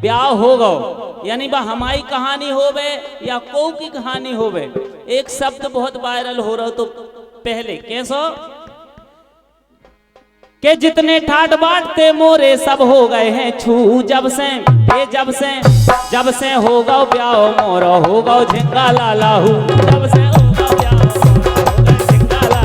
ब्याह हो गो यानी बा हमारी कहानी होवे या को की कहानी होवे। एक शब्द बहुत वायरल हो रहा तो पहले कैसो के जितने ठाट बांटते मोरे सब हो गए हैं छू। जब से होगा ब्याह मोरा होगा झिंगा लाला हूँ। जब से होगा ब्याह होगा झिंगा लाला।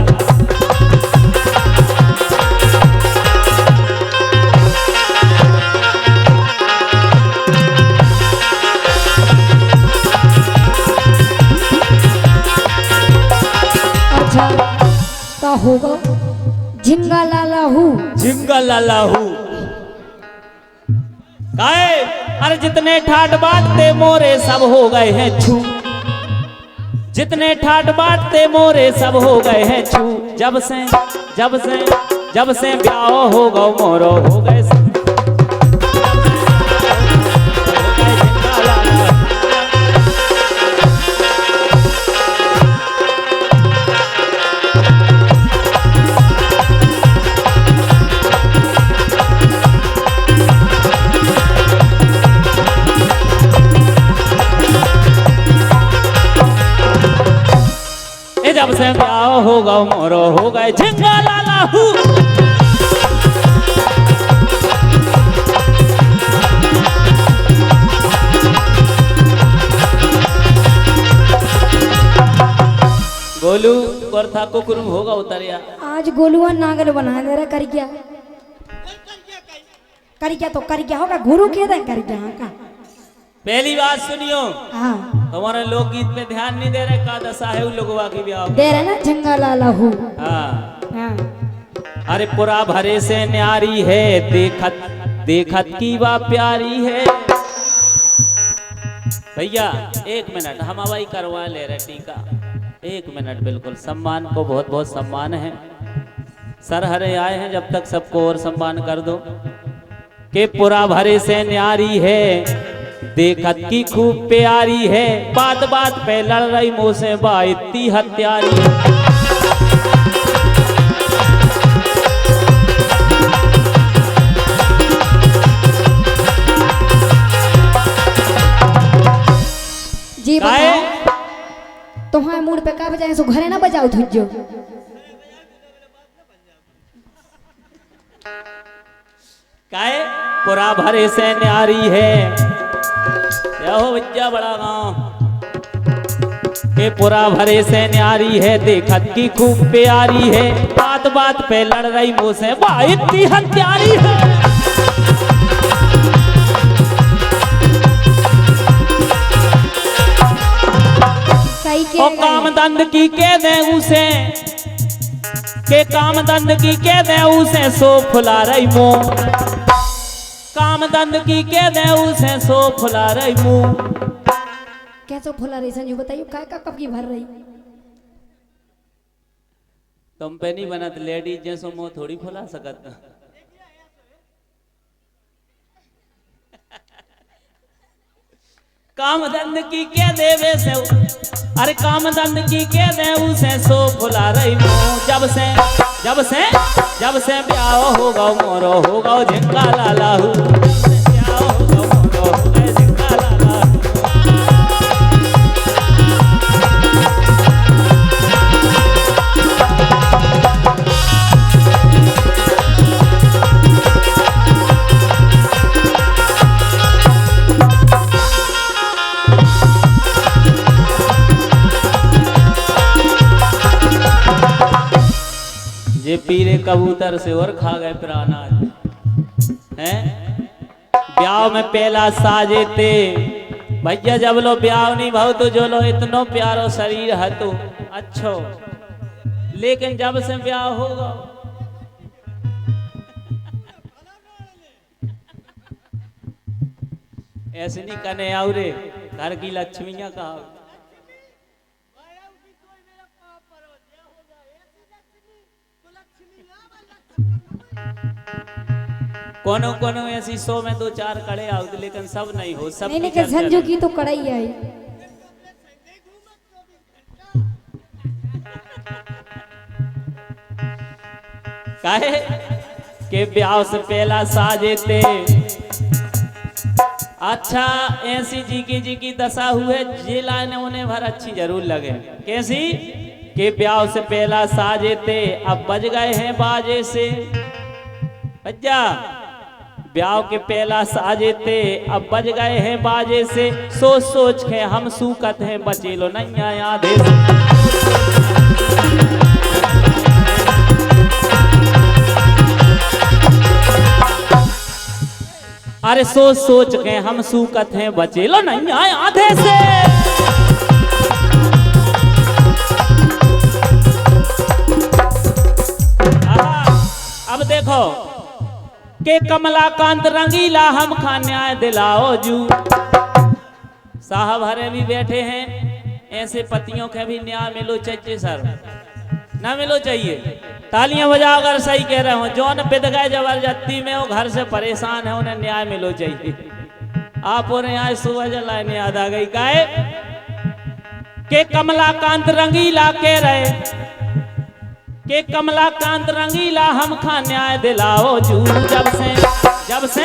अच्छा का होगा झिंगा लाला हूँ। झिंगा लाला हूँ काहे? अरे जितने ठाट बांटते मोरे सब हो गए हैं छू। जितने ठाट बांटते मोरे सब हो गए हैं छू। जब से ब्याह होगा मोरो हो गए सब। जब से ब्याह होगा मोरो हो गए झिंगा लाला हूँ। गोलू कोरथा कुकुरुम होगा उतरिया। आज गोलुआ नागल बना दे रहा कर क्या तो कर क्या होगा गुरु के दे कर क्या का। पहली बात सुनियो हाँ तुम्हारे लोकगीत पे ध्यान नहीं दे रहे का दशा है उन लोगों की ब्याह दे रहे ना झिंगा लाला हूँ। हाँ अरे पुरा भरे से न्यारी है देखत की बा प्यारी है। भैया 1 मिनट हम हवाई करवा ले रहे टीका 1 मिनट बिल्कुल सम्मान को बहुत बहुत सम्मान है। सर हरे आए हैं जब तक सबको और सम्मान कर दो के पुरा भरे से न्यारी है देखत की खूब प्यारी है। बात बात पे लड़ रही मुँह से बा इतनी हत्यारी। जी बताओ तुम्हारे मूड पे का बजाए सो घरे ना बजाओ धुजो। काहे पुरा भरे से न्यारी है हो बच्चा बड़ा गाँव के पुरा भरे से न्यारी है देखत की खूब प्यारी है। बात बात पे लड़ रही मुँह से बा इतनी हत्यारी है। और कामदंड की के दे उसे के कामदंड की के दे उसे सो फुला रही मुँह। कामदंड की के दे उसे सो फुला रही मुँह। कैसे फुला रही संजू बताइयो काय का कब की भर रही। कंपनी बनत लेडीज जैसो मुँह थोड़ी फुला सकत। कामदंड की के देवे से अरे कामदंड की के दे उसे सो फुला रही मुँह। जब से ब्याह होगा मोरो होगा झिंगा लाला हूँ। ब्याह होगा मोरो होगा झिंगा लाला हूँ। ये पीरे कबूतर से और खा गए पुराना हैं। ब्याह में पहला साजे थे भैया जब लो ब्याह नहीं भाव तो जो लो इतनो प्यारो शरीर है तो अच्छो। लेकिन जब से ब्याह होगा ऐसे नहीं कने आओ रे घर की लक्ष्मियां कहा। कोनो कोनो ऐसी 100 में 2-4 कड़े आउत लेकिन सब नहीं हो सब नहीं लेकिन संजू की तो कड़ाई है। काहे के ब्याह से पहला साजे थे अच्छा ऐसी जी की दशा हुए जे लाने उन्हें भर अच्छी जरूर लगे। कैसी कि ब्याह से पहला साजे थे अब बज गए हैं बाजे से। भैया ब्याह के पहला साजे थे अब बज गए हैं बाजे से। सोच सोच के हम सूकत हैं बचे लो नैया आधे से। अरे सोच सोच के हम सूकत हैं बचे लो नहीं आए आधे से। अब देखो के कमलाकांत रंगीला हम खा न्याय दिलाओ जू। साहब हरे भी बैठे हैं, ऐसे पतियों के भी न्याय मिलो चाहिए सर, ना मिलो चाहिए। तालियां बजा अगर सही कह रहे हो। जौन पिद गए जबरदस्ती में वो घर से परेशान है उन्हें न्याय मिलो चाहिए। आप और यहाँ सुबह जलाने याद आ गई काहे के कमलाकांत रंगीला कह रहे के कमलाकांत रंगीला हम खा न्याय दिलाओ जू। जब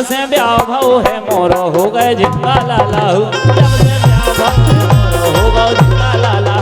से ब्याह भाव है मोरो हो गए जिंदा लाला। जब से ब्याह भाव है मोरो हो गए जिंदा लाला।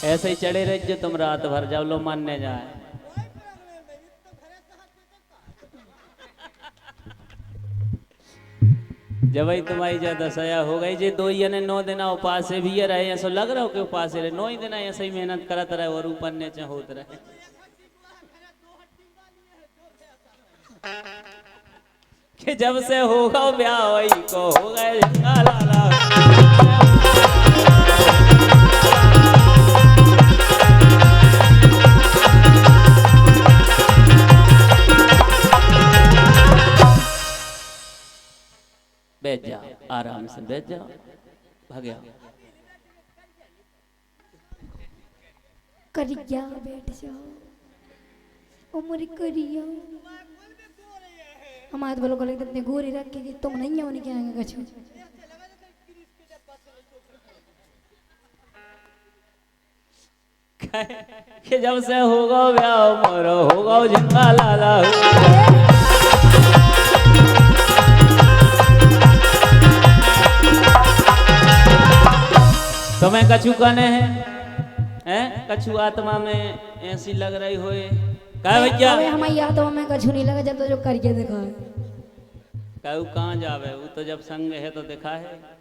ऐसे ही चढ़े रह जो तुम रात भर जब लो मानने जाए। जब ही तुम्हारी ज्यादा सया हो गई जे 2 ने 9 दिन उपास से भी रहे ऐसा लग रहा हो कि उपास रहे 9 ही दिन ऐसे ही मेहनत करत रहे और ऊपर नीचे होत रहे। कि जब से होगा ब्याह वही को हो गए लाला। बैठ जाओ आराम से बैठ जाओ भाग्या करिया बैठ जाओ उम्र करिया। हमारे बोलो गले इतने गोरे रख के तुम नहीं होने के आएंगे कछु। कि जब से होगा ब्याह मोरो होगा जिंदा लाला। तुम्हें कछु कहने हैं कछु आत्मा में ऐसी लग रही होए कहे भैया हमारी यादों में कछु नहीं लगा जब तो जो करके देखा है। कहू कहाँ जावे वो तो जब संग है तो देखा है।